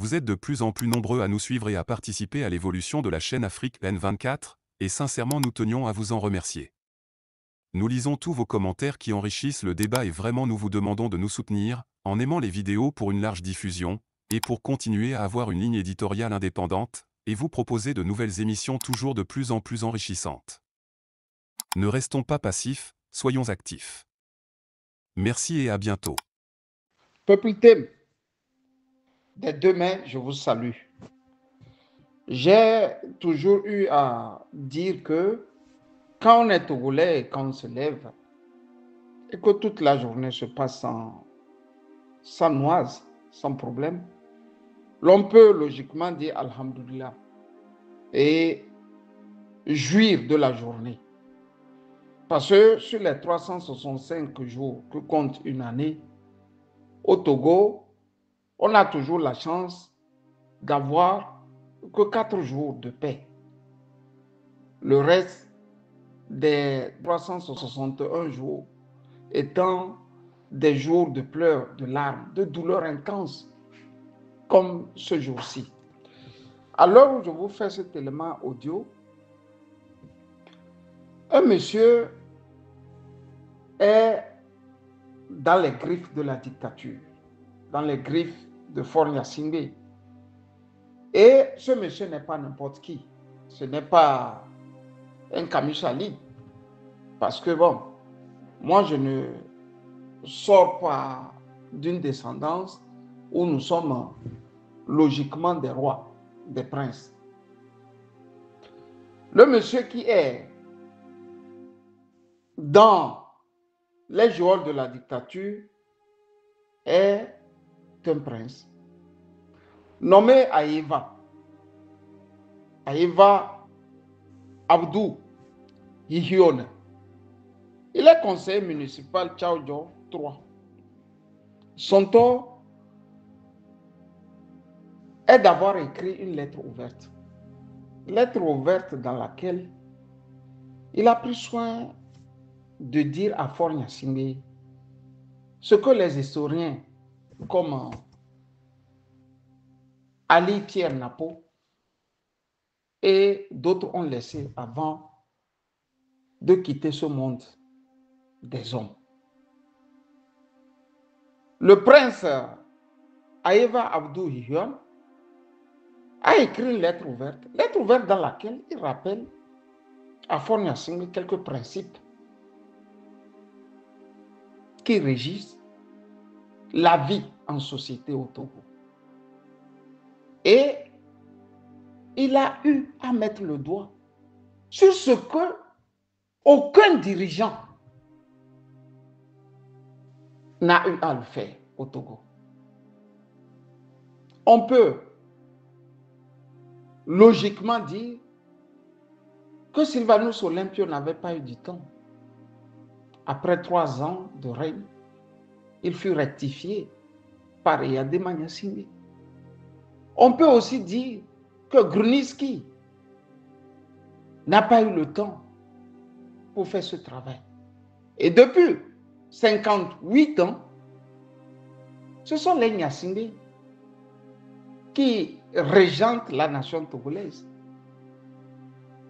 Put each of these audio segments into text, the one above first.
Vous êtes de plus en plus nombreux à nous suivre et à participer à l'évolution de la chaîne Afrique N24, et sincèrement nous tenions à vous en remercier. Nous lisons tous vos commentaires qui enrichissent le débat et vraiment nous vous demandons de nous soutenir, en aimant les vidéos pour une large diffusion, et pour continuer à avoir une ligne éditoriale indépendante, et vous proposer de nouvelles émissions toujours de plus en plus enrichissantes. Ne restons pas passifs, soyons actifs. Merci et à bientôt. Peuple Thème, dès demain, je vous salue. J'ai toujours eu à dire que quand on est Togolais et quand on se lève, et que toute la journée se passe sans noise, sans problème, l'on peut logiquement dire Alhamdulillah et jouir de la journée. Parce que sur les 365 jours que compte une année, au Togo, on a toujours la chance d'avoir que 4 jours de paix. Le reste des 361 jours étant des jours de pleurs, de larmes, de douleurs intenses, comme ce jour-ci. À l'heure où je vous fais cet élément audio, un monsieur est dans les griffes de la dictature, dans les griffes de Faure Gnassingbé. Et ce monsieur n'est pas n'importe qui. Ce n'est pas un Camus Ali. Parce que bon, moi je ne sors pas d'une descendance où nous sommes logiquement des rois, des princes. Le monsieur qui est dans les geôles de la dictature est un prince nommé Aïva Abdou Hihione. Il est conseiller municipal Tchaoudjo 3. Son tort est d'avoir écrit une lettre ouverte. Lettre ouverte dans laquelle il a pris soin de dire à Faure Gnassingbé ce que les historiens comme Ali Pierre Napo et d'autres ont laissé avant de quitter ce monde des hommes. Le prince Aïva Abdou Hihione a écrit une lettre ouverte dans laquelle il rappelle à Faure Gnassingbé quelques principes qui régissent la vie en société au Togo. Et il a eu à mettre le doigt sur ce que aucun dirigeant n'a eu à le faire au Togo. On peut logiquement dire que Sylvanus Olympio n'avait pas eu du temps. Après 3 ans de règne, il fut rectifié par Eyadema Gnassingbé. On peut aussi dire que Gruniski n'a pas eu le temps pour faire ce travail. Et depuis 58 ans, ce sont les Gnassingbé qui régentent la nation togolaise.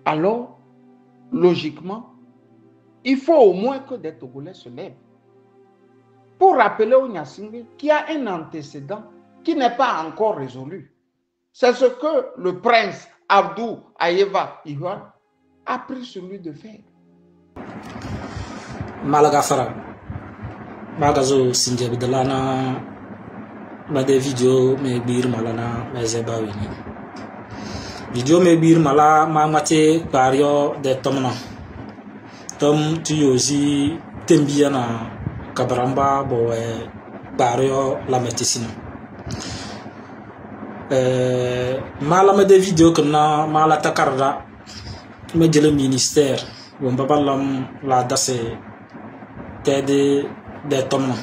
Alors, logiquement, il faut au moins que des Togolais se lèvent pour rappeler au Gnassingbé qu'il y a un antécédent qui n'est pas encore résolu. C'est ce que le prince Abdou Aïva Hihione a pris sur lui de faire. Malagafara Bagazo Sinjabidalana Bade vidéo me bir malana Mezeba Wini vidéo me bir mala Mamate Bario de Tomna Tom Tuyozi Tembiana Kabaramba Boe Bario la médecine. Malama de vidéo que na malata karda me le ministère bon babalam la dasse tede de tomna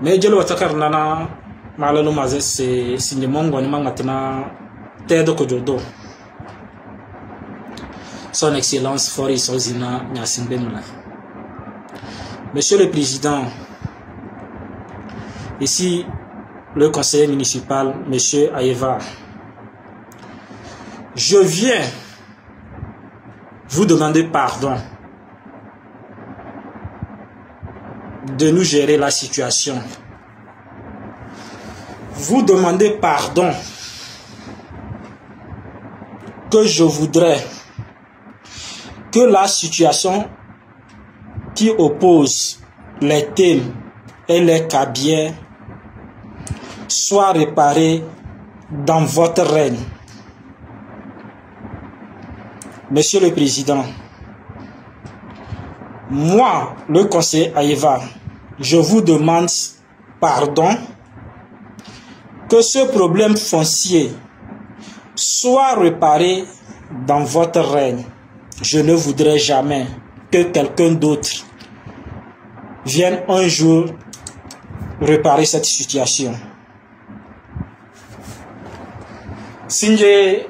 me jelo takarna na malalu maze se sinje mongo ni mangatena tede ko jodo son excellence Faure Gnassingbé. Monsieur le Président, ici le conseiller municipal, M. Aeva, je viens vous demander pardon de nous gérer la situation. Vous demandez pardon que je voudrais que la situation qui oppose les thèmes et les cabières soit réparée dans votre règne. Monsieur le Président, moi, le conseiller Aeva, je vous demande pardon que ce problème foncier soit réparé dans votre règne. Je ne voudrais jamais que quelqu'un d'autre vienne un jour réparer cette situation. Sinje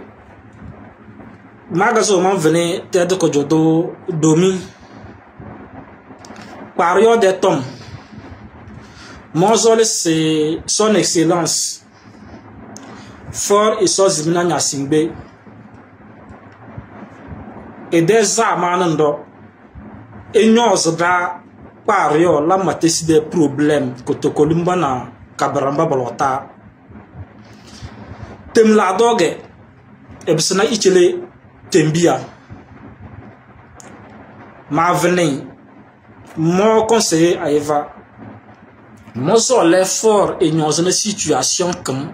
magazo man venait tête que jodo domi pario de tom mozole c'est son excellence fort et so zimina nyasingbe et des amanando enyoz da pario la matesi des problèmes kotokolumba na kabaramba balota tem la doge ebsena ichele tembia ma venez mon conseiller Aeva mozo l'effort et dans une situation comme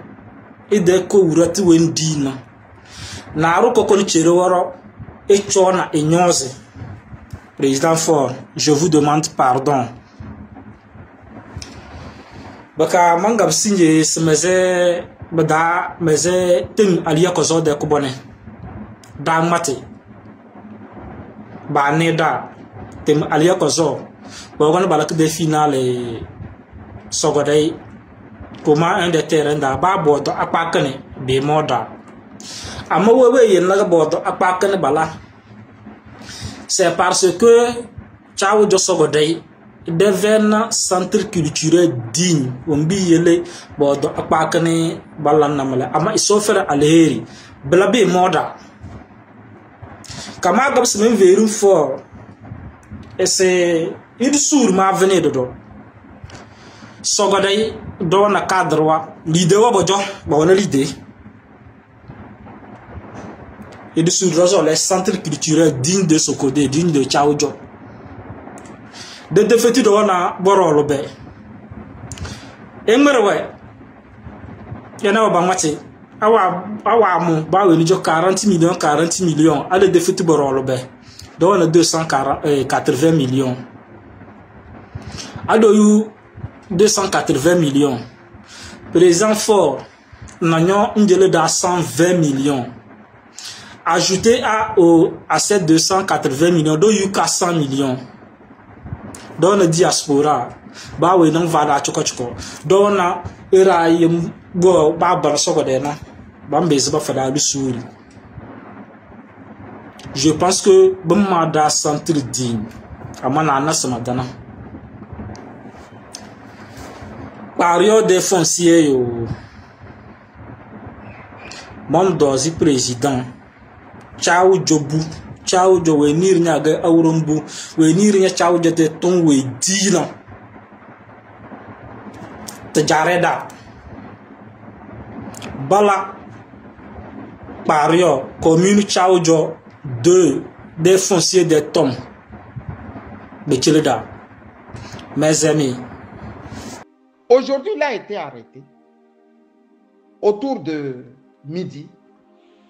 et de ko wurati wendina na ro ko kon chere woro e chona e nyoze. Président Fort, je vous demande pardon. Baka mangab sinje semeze bada meze tim aliya ko zo de ko bone da mate ba ne da tim aliya ko zo bo gon balak de finale sogodai comment un des terrains da ba bodo akpakane be moda amma wewe yen la bodo akpakane bala c'est parce que Tchao de Sogodei devient un centre culturel digne ombi yele bodo akpakane balana mala amma isofera alheri bla be moda kama gab se même veru fort et c'est une sour ma venir de do Sogodei do na cadre wa l'idée wa bojo ba wona l'idée et de sur les centres culturels dignes de Sokodé, dignes de Tchaoudjo. De défaitu de wana borolo be. Emerwe. Yana ba mate. Awa mu ba we ni jo 40 millions à le défaitu borolo be. De wana 280 millions. Ado you 280 millions. Président Fort n'agnon ndele da 120 millions. Ajouté à ces 280 millions, donc il y a 400 millions. Dans la diaspora, bah oui, non va la choco. Dans la era yem go ba barso godena, bambez ba fada lu souri. Je pense que bamada centre digne, amana na samadana. Période des fonciers yo. Mon dosi président. Tchao jobu Tchao jo we nir nyaga awrombu we nir nya Tchao jote ton we dina te jareda bala pario commune Tchao jo des fonciers des tombes de Tcheleda. Mes amis, aujourd'hui il a été arrêté autour de midi.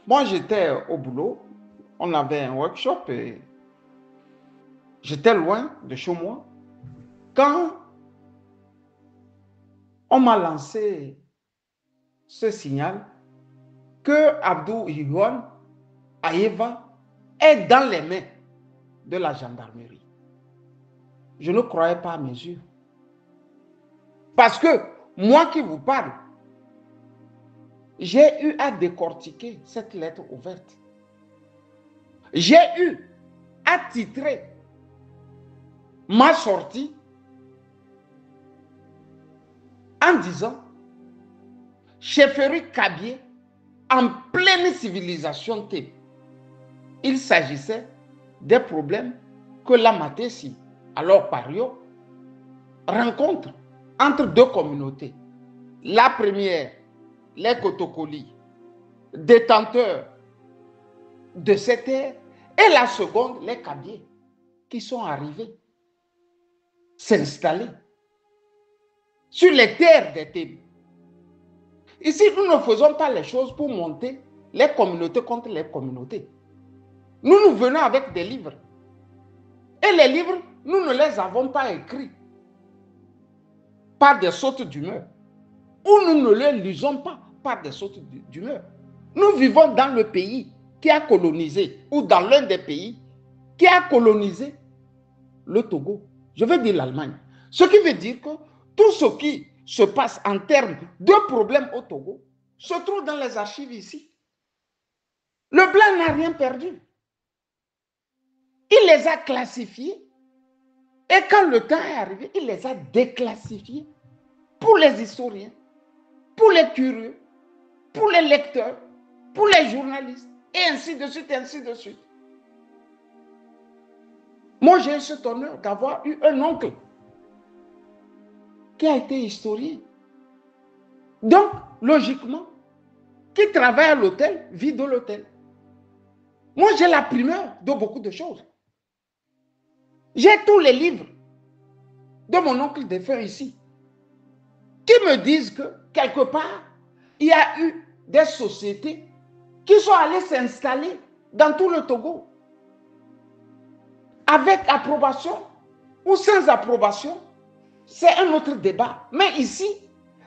Moi, j'étais au boulot, on avait un workshop et j'étais loin de chez moi. Quand on m'a lancé ce signal que Abdou Higuan Aeva est dans les mains de la gendarmerie, je ne croyais pas à mes yeux. Parce que moi qui vous parle, j'ai eu à décortiquer cette lettre ouverte. J'ai eu à titrer ma sortie en disant chefferie Kabylie, en pleine civilisation Tém. Il s'agissait des problèmes que la Matessi, alors Pario, rencontre entre deux communautés. La première, les Kotokoli, détenteurs de cette terre, et la seconde, les Kabylie, qui sont arrivés s'installer sur les terres des Tém. Ici, nous ne faisons pas les choses pour monter les communautés contre les communautés. Nous venons avec des livres. Et les livres, nous ne les avons pas écrits par des sautes d'humeur. Ou nous ne les lisons pas par des sautes d'humeur. Nous vivons dans le pays qui a colonisé, ou dans l'un des pays qui a colonisé le Togo. Je veux dire l'Allemagne. Ce qui veut dire que tout ce qui se passe en termes de problèmes au Togo se trouve dans les archives ici. Le blanc n'a rien perdu. Il les a classifiés. Et quand le temps est arrivé, il les a déclassifiés pour les historiens, pour les curieux, pour les lecteurs, pour les journalistes, et ainsi de suite, et ainsi de suite. Moi, j'ai cet honneur d'avoir eu un oncle qui a été historien. Donc, logiquement, qui travaille à l'hôtel, vit de l'hôtel. Moi, j'ai la primeur de beaucoup de choses. J'ai tous les livres de mon oncle défunt ici, qui me disent que, quelque part, il y a eu des sociétés qui sont allées s'installer dans tout le Togo, avec approbation ou sans approbation. C'est un autre débat. Mais ici,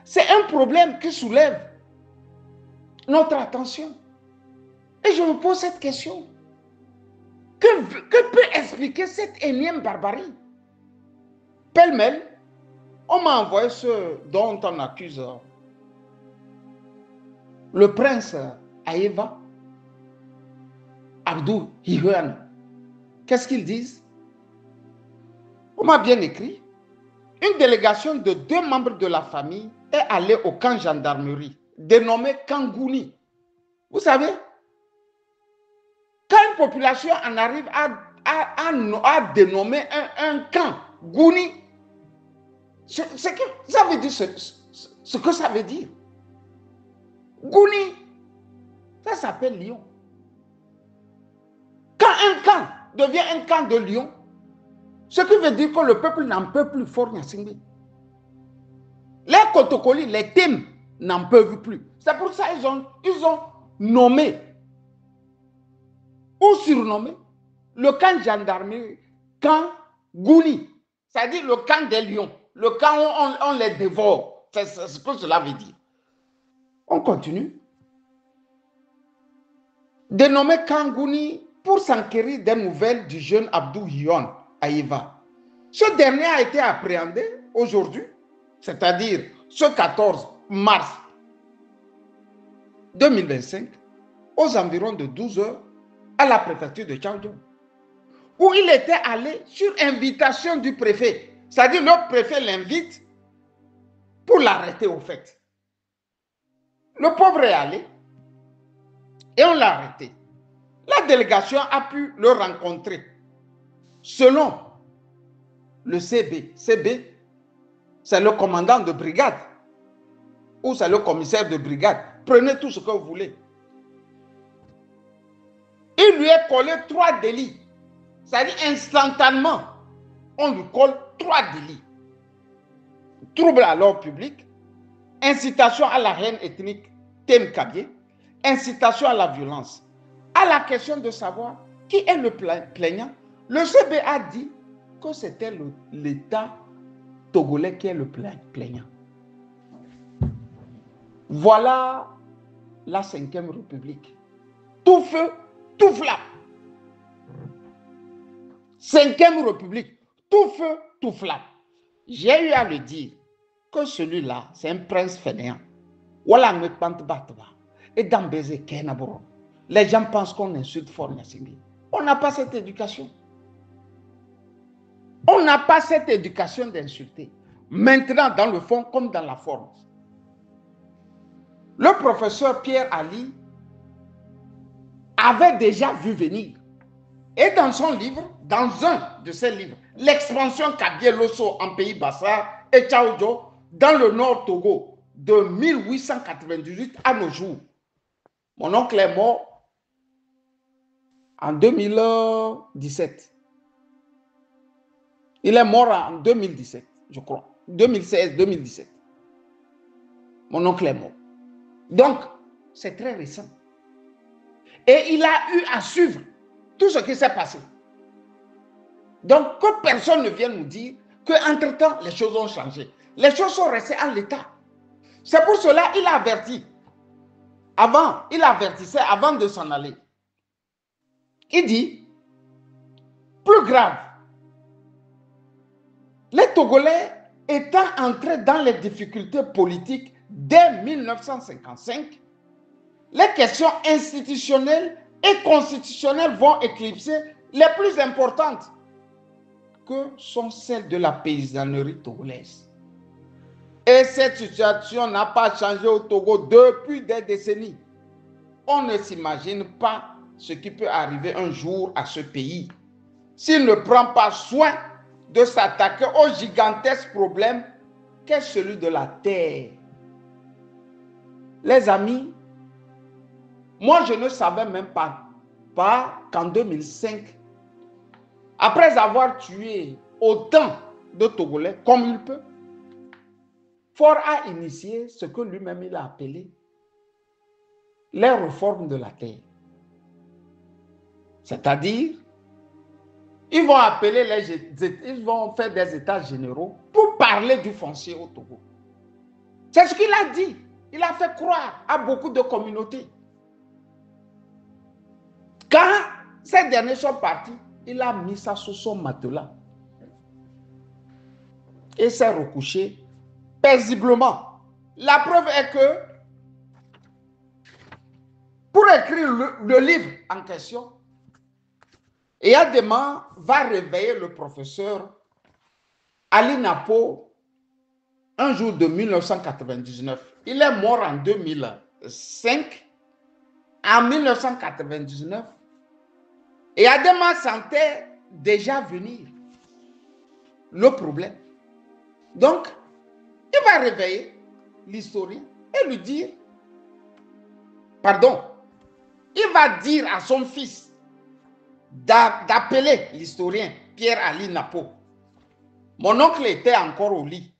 c'est un problème qui soulève notre attention. Et je me pose cette question. Que peut expliquer cette énième barbarie? Pêle-mêle, on m'a envoyé ce dont on accuse le prince Aïva, Abdou Hihuan. Qu'est-ce qu'ils disent? On m'a bien écrit. Une délégation de 2 membres de la famille est allée au camp gendarmerie, dénommé Kangouni. Vous savez, quand une population en arrive à dénommer un camp, Gouni, ça veut dire ce que ça veut dire. Gouni, ça s'appelle lion. Quand un camp devient un camp de lion, ce qui veut dire que le peuple n'en peut plus fort Nyasingbe. Les Kotokoli, les Tém n'en peuvent plus. C'est pour ça qu'ils ont nommé ou surnommé le camp gendarmerie camp Gouni, c'est-à-dire le camp des lions, le camp où on les dévore. C'est ce que cela veut dire. On continue. Dénommé camp Gouni pour s'enquérir des nouvelles du jeune Abdou Hihuan Aïva. Ce dernier a été appréhendé aujourd'hui, c'est-à-dire ce 14 mars 2025, aux environs de 12 heures, à la préfecture de Tchadjon, où il était allé sur invitation du préfet. C'est-à-dire le préfet l'invite pour l'arrêter au fait. Le pauvre est allé et on l'a arrêté. La délégation a pu le rencontrer. Selon le CB, c'est le commandant de brigade ou c'est le commissaire de brigade. Prenez tout ce que vous voulez. Il lui est collé 3 délits. C'est-à-dire instantanément, on lui colle 3 délits. Trouble à l'ordre public, incitation à la haine ethnique, Tém Kabylie, incitation à la violence. À la question de savoir qui est le plaignant, le CB a dit que c'était l'État togolais qui est le plaignant. Voilà la 5e République. Tout feu, tout flamme. 5e République, tout feu, tout flamme. J'ai eu à le dire que celui-là, c'est un prince fainéant. Voilà, et dans Bézé, Kenaboro. Les gens pensent qu'on insulte fort Nyasingbe. On n'a pas cette éducation. On n'a pas cette éducation d'insulter. Maintenant, dans le fond comme dans la forme. le professeur Pierre Ali avait déjà vu venir. Et dans son livre, dans un de ses livres, l'expansion Kabylie-Losso en pays Bassa et Tchaoudjo dans le nord Togo de 1898 à nos jours. Mon oncle est mort en 2017. Il est mort en 2017, je crois. 2016-2017. Mon oncle est mort. Donc, c'est très récent. Et il a eu à suivre tout ce qui s'est passé. Donc, que personne ne vienne nous dire qu'entre-temps, les choses ont changé. Les choses sont restées en l'état. C'est pour cela qu'il a averti. Il avertissait avant de s'en aller. Il dit, plus grave, les Togolais étant entrés dans les difficultés politiques dès 1955, les questions institutionnelles et constitutionnelles vont éclipser les plus importantes, que sont celles de la paysannerie togolaise. Et cette situation n'a pas changé au Togo depuis des décennies. On ne s'imagine pas ce qui peut arriver un jour à ce pays s'il ne prend pas soin de s'attaquer au gigantesque problème qu'est celui de la terre. Les amis, moi je ne savais même pas qu'en 2005, après avoir tué autant de Togolais comme il peut, Faure a initié ce que lui-même il a appelé les réformes de la terre. C'est-à-dire, ils vont faire des états généraux pour parler du foncier au Togo. C'est ce qu'il a dit. Il a fait croire à beaucoup de communautés. Quand ces derniers sont partis, il a mis ça sous son matelas et s'est recouché paisiblement. La preuve est que pour écrire le livre en question, Eyadema va réveiller le professeur Ali Napo un jour de 1999. Il est mort en 2005. En 1999, Eyadema sentait déjà venir le problème. Donc, il va réveiller l'historien et lui dire, il va dire à son fils d'appeler l'historien Pierre Ali Napo. Mon oncle était encore au lit,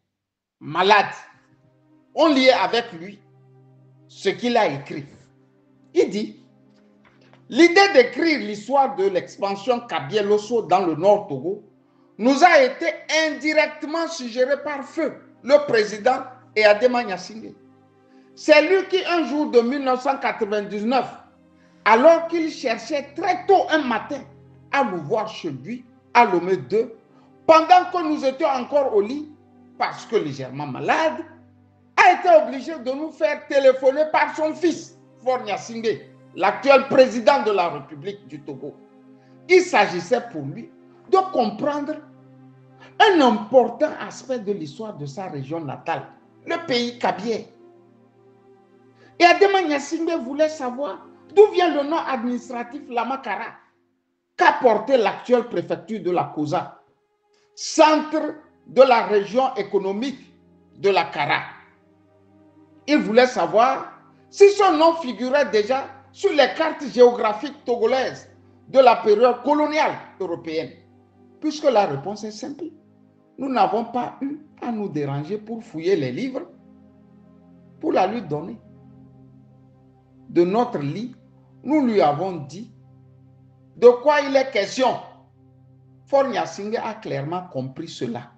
malade. On liait avec lui ce qu'il a écrit. Il dit, l'idée d'écrire l'histoire de l'expansion Kabylie-Losso dans le nord Togo nous a été indirectement suggérée par feu le président Eyadema Gnassingbé. C'est lui qui, un jour de 1999, alors qu'il cherchait très tôt un matin à nous voir chez lui, à Lomé 2, pendant que nous étions encore au lit, parce que légèrement malade, a été obligé de nous faire téléphoner par son fils, Faure Gnassingbé, l'actuel président de la République du Togo. Il s'agissait pour lui de comprendre un important aspect de l'histoire de sa région natale, le pays Kabylie. Et Eyadema Gnassingbé voulait savoir d'où vient le nom administratif Lamakara, qu'a porté l'actuelle préfecture de la Kosa, centre de la région économique de la Kara. Il voulait savoir si son nom figurait déjà sur les cartes géographiques togolaises de la période coloniale européenne. Puisque la réponse est simple. Nous n'avons pas eu à nous déranger pour fouiller les livres, pour la lui donner. De notre lit, nous lui avons dit de quoi il est question. Faure Gnassingbé a clairement compris cela,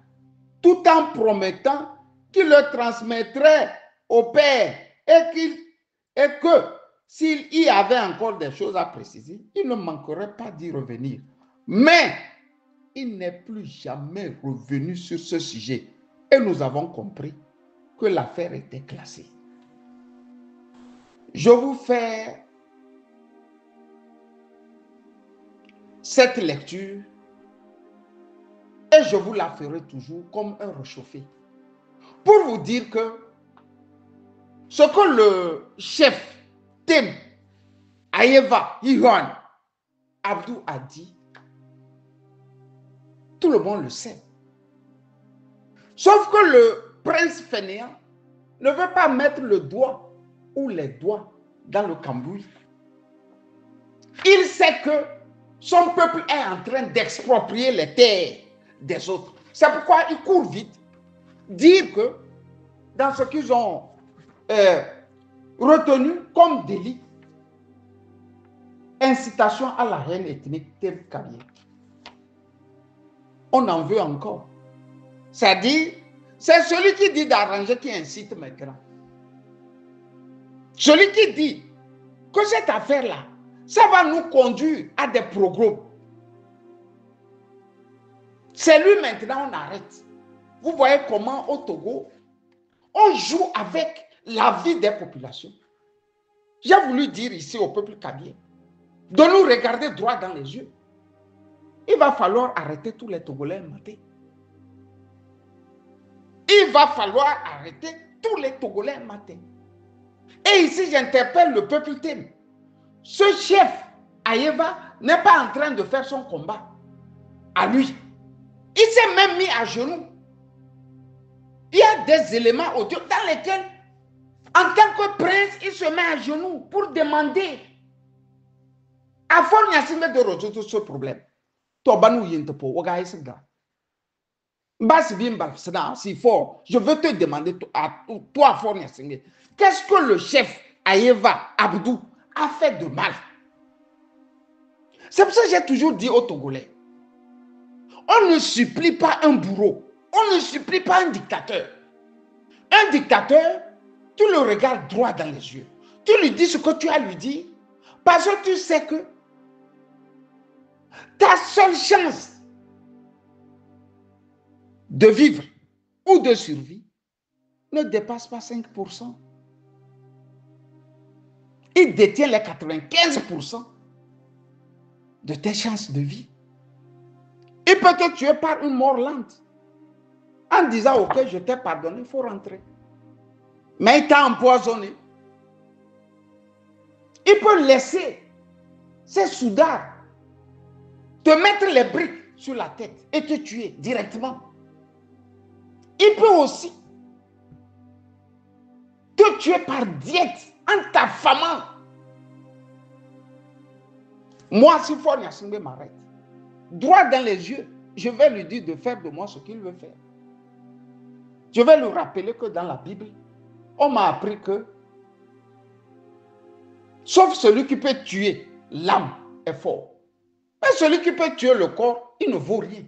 tout en promettant qu'il le transmettrait au père et que s'il y avait encore des choses à préciser, il ne manquerait pas d'y revenir. Mais il n'est plus jamais revenu sur ce sujet et nous avons compris que l'affaire était classée. Je vous fais cette lecture et je vous la ferai toujours comme un réchauffé pour vous dire que Ce que le chef Tem Ayeva Iwan Abdou a dit, tout le monde le sait. Sauf que le prince fainéant ne veut pas mettre le doigt ou les doigts dans le cambouis. Il sait que son peuple est en train d'exproprier les terres des autres. C'est pourquoi il court vite dire que dans ce qu'ils ont retenu comme délit, incitation à la haine ethnique Tem Kabyé. On en veut encore. C'est-à-dire, c'est celui qui dit d'arranger qui incite maintenant. Celui qui dit que cette affaire-là, ça va nous conduire à des pogroms. C'est lui maintenant, on arrête. Vous voyez comment au Togo, on joue avec la vie des populations. J'ai voulu dire ici au peuple kabien de nous regarder droit dans les yeux. Il va falloir arrêter tous les Togolais matin. Il va falloir arrêter tous les Togolais matin. Et ici, j'interpelle le peuple Tem. Ce chef, Ayeva, n'est pas en train de faire son combat à lui. Il s'est même mis à genoux. Il y a des éléments audio dans lesquels, en tant que prince, il se met à genoux pour demander à Forniasime de résoudre ce problème. S'il faut, je veux te demander à toi, Forniasime, qu'est-ce que le chef Ayeva Abdou a fait de mal? C'est pour ça que j'ai toujours dit aux Togolais, on ne supplie pas un bourreau, on ne supplie pas un dictateur. Un dictateur, tu le regardes droit dans les yeux. Tu lui dis ce que tu as à lui dire, parce que tu sais que ta seule chance de vivre ou de survie ne dépasse pas 5%. Il détient les 95% de tes chances de vie. Il peut te tuer par une mort lente. En disant, ok, je t'ai pardonné, il faut rentrer. Mais il t'a empoisonné. Il peut laisser ses soudards te mettre les briques sur la tête et te tuer directement. Il peut aussi te tuer par diète en t'affamant. Moi, si Forniasime m'arrête, droit dans les yeux, je vais lui dire de faire de moi ce qu'il veut faire. Je vais lui rappeler que dans la Bible, on m'a appris que, sauf celui qui peut tuer l'âme est fort. Mais celui qui peut tuer le corps, il ne vaut rien.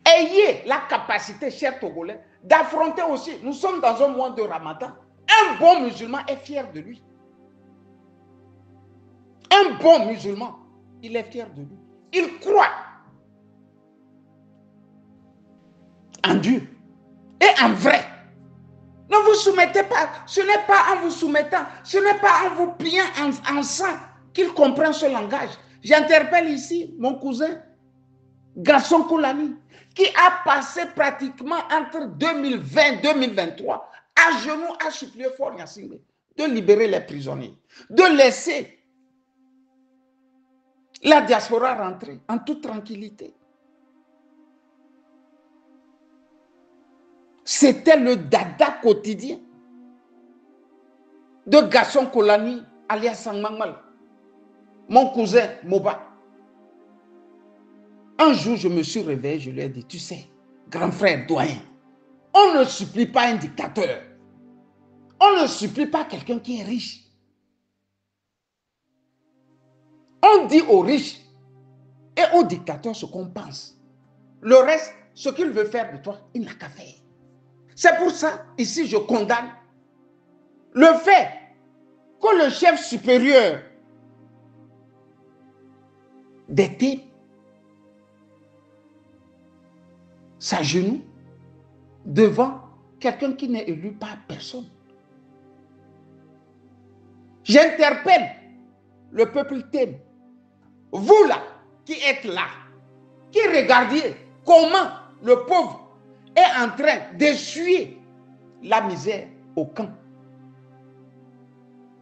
Ayez la capacité, chers Togolais, d'affronter aussi. Nous sommes dans un mois de Ramadan. Un bon musulman est fier de lui. Un bon musulman, il est fier de lui. Il croit en Dieu et en vrai. Ne vous soumettez pas. Ce n'est pas en vous soumettant, ce n'est pas en vous pliant en sang qu'il comprend ce langage. J'interpelle ici mon cousin Gaston Koulani, qui a passé pratiquement entre 2020 et 2023 à genoux à supplier Forniasime de libérer les prisonniers, de laisser la diaspora rentrer en toute tranquillité. C'était le dada quotidien de Gaston Koulani, alias Sangmangmal, mon cousin Moba. Un jour, je me suis réveillé, je lui ai dit, tu sais, grand frère doyen, on ne supplie pas un dictateur. On ne supplie pas quelqu'un qui est riche. On dit aux riches et aux dictateurs ce qu'on pense. Le reste, ce qu'il veut faire de toi, il n'a qu'à faire. C'est pour ça, ici, je condamne le fait que le chef supérieur des Tem s'agenouille devant quelqu'un qui n'est élu par personne. J'interpelle le peuple Tem. Vous là, qui êtes là, qui regardez comment le pauvre est en train d'essuyer la misère au camp.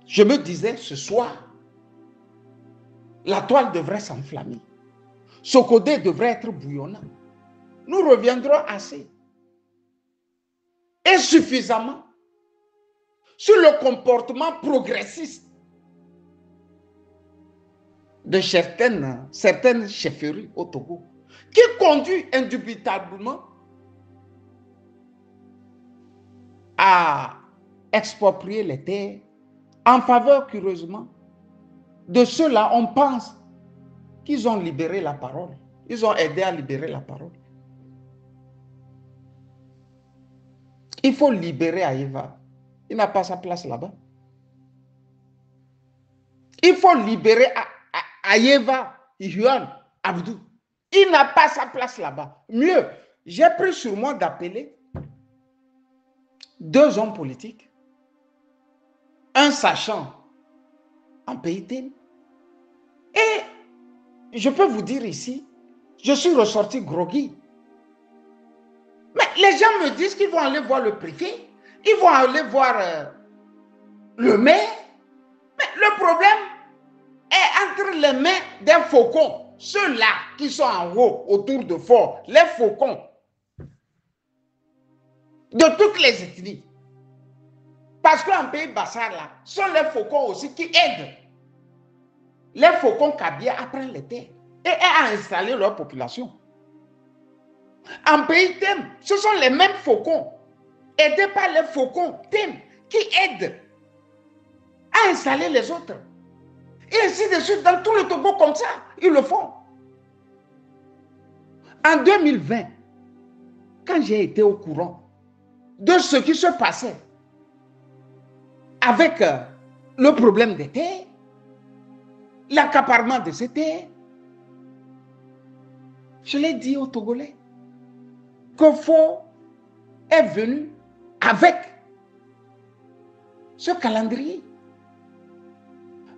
Je me disais, ce soir, la toile devrait s'enflammer. Sokodé devrait être bouillonnant. Nous reviendrons assez et suffisamment sur le comportement progressiste de certaines chefferies au Togo, qui conduit indubitablement à exproprier les terres en faveur, curieusement, de ceux-là. On pense qu'ils ont libéré la parole. Ils ont aidé à libérer la parole. Il faut libérer Aïva. Il n'a pas sa place là-bas. Il faut libérer Aïva, Yuan, Abdou. Il n'a pas sa place là-bas. Mieux, j'ai pris sur moi d'appeler 2 hommes politiques, un sachant en PIT. Et je peux vous dire ici, je suis ressorti groggy. Mais les gens me disent qu'ils vont aller voir le préfet, ils vont aller voir le maire. Mais le problème est entre les mains des faucons, ceux-là qui sont en haut, autour de fort, les faucons de toutes les ethnies. Parce qu'en pays Bassar, là, sont les faucons aussi qui aident les faucons Kabia à prendre les terres et à installer leur population. En pays Tem, ce sont les mêmes faucons, aidés par les faucons Tem, qui aident à installer les autres. Et ainsi de suite, dans tout le Togo comme ça, ils le font. En 2020, quand j'ai été au courant de ce qui se passait avec le problème des terres, l'accaparement de ces terres, je l'ai dit aux Togolais que Fo est venu avec ce calendrier.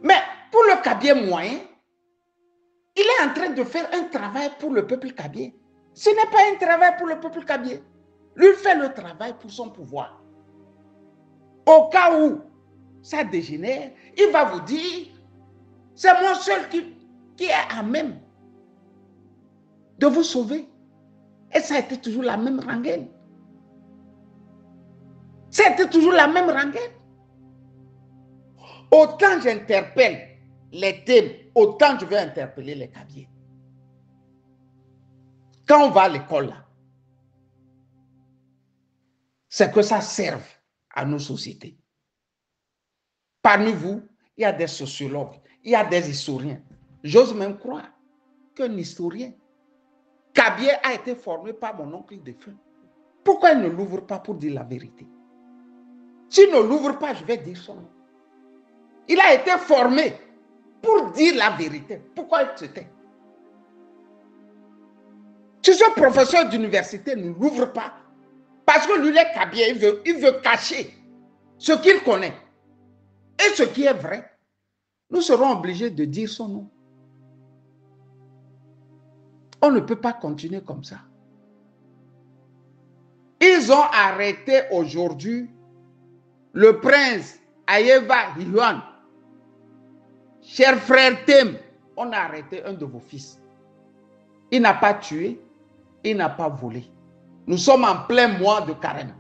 Mais pour le Kabien moyen, il est en train de faire un travail pour le peuple Kabien. Ce n'est pas un travail pour le peuple Kabien. Lui fait le travail pour son pouvoir. Au cas où ça dégénère, il va vous dire, c'est moi seul qui est à même de vous sauver. Et ça a été toujours la même rengaine. Ça a été toujours la même rengaine. Autant j'interpelle les thèmes, autant je vais interpeller les Kabiens. Quand on va à l'école, là, c'est que ça serve à nos sociétés. Parmi vous, il y a des sociologues, il y a des historiens. J'ose même croire qu'un historien Kabien a été formé par mon oncle défunt. Pourquoi il ne l'ouvre pas pour dire la vérité? S'il ne l'ouvre pas, je vais dire son nom. Il a été formé pour dire la vérité. Pourquoi il se tait? Si ce professeur d'université ne l'ouvre pas, parce que lui, les Kabien, il veut cacher ce qu'il connaît et ce qui est vrai, nous serons obligés de dire son nom. On ne peut pas continuer comme ça. Ils ont arrêté aujourd'hui le prince Aïva Yuan. Cher frère Tem, on a arrêté un de vos fils. Il n'a pas tué, il n'a pas volé. Nous sommes en plein mois de carême.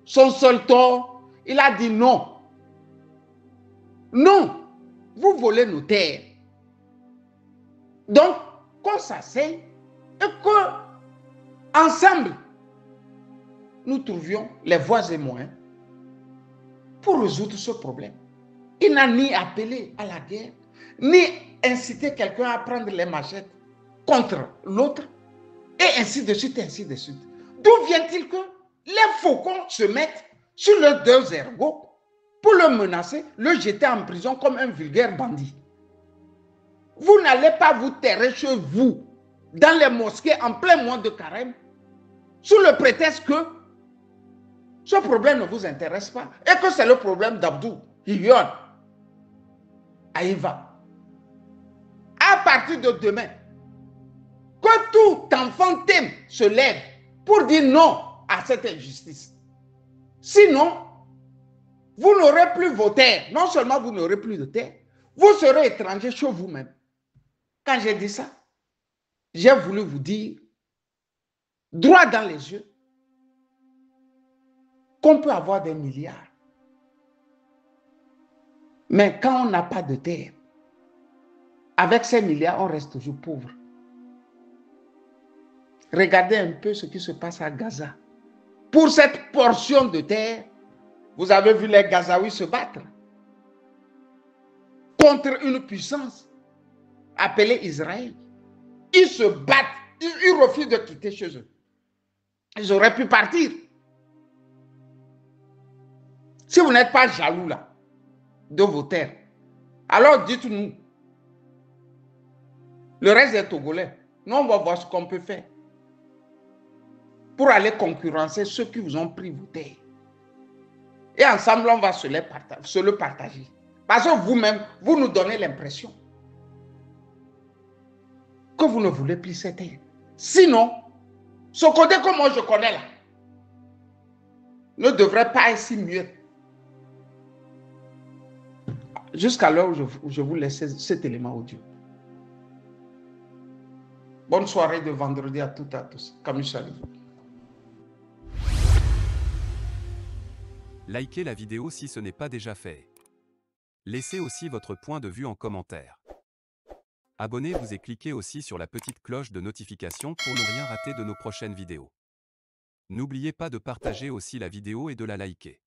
Son seul tort, il a dit non. Non, vous volez nos terres. Donc, qu'on s'asseye et que, ensemble, nous trouvions les voies et moyens pour résoudre ce problème. Il n'a ni appelé à la guerre, ni incité quelqu'un à prendre les machettes contre l'autre, et ainsi de suite, ainsi de suite. D'où vient-il que les faucons se mettent sur leurs 2 ergots pour le menacer, le jeter en prison comme un vulgaire bandit? Vous n'allez pas vous terrer chez vous, dans les mosquées, en plein mois de carême, sous le prétexte que ce problème ne vous intéresse pas et que c'est le problème d'Abdou, Hiyon, Aïva. À partir de demain, que tout enfant Tem se lève pour dire non à cette injustice. Sinon, vous n'aurez plus vos terres. Non seulement vous n'aurez plus de terres, vous serez étranger chez vous-même. Quand j'ai dit ça, j'ai voulu vous dire, droit dans les yeux, qu'on peut avoir des milliards. Mais quand on n'a pas de terre, avec ces milliards, on reste toujours pauvre. Regardez un peu ce qui se passe à Gaza. Pour cette portion de terre, vous avez vu les Gazaouis se battre contre une puissance appelée Israël. Ils se battent, ils refusent de quitter chez eux. Ils auraient pu partir. Si vous n'êtes pas jaloux là, de vos terres, alors dites-nous. Le reste des Togolais, nous on va voir ce qu'on peut faire pour aller concurrencer ceux qui vous ont pris vos terres. Et ensemble, on va se le partager. Parce que vous-même, vous nous donnez l'impression que vous ne voulez plus ces terres. Sinon, ce côté que moi je connais là, ne devrait pas être si mieux. Jusqu'à l'heure où je vous laisse cet élément audio. Bonne soirée de vendredi à toutes et à tous. Camus salut. Likez la vidéo si ce n'est pas déjà fait. Laissez aussi votre point de vue en commentaire. Abonnez-vous et cliquez aussi sur la petite cloche de notification pour ne rien rater de nos prochaines vidéos. N'oubliez pas de partager aussi la vidéo et de la liker.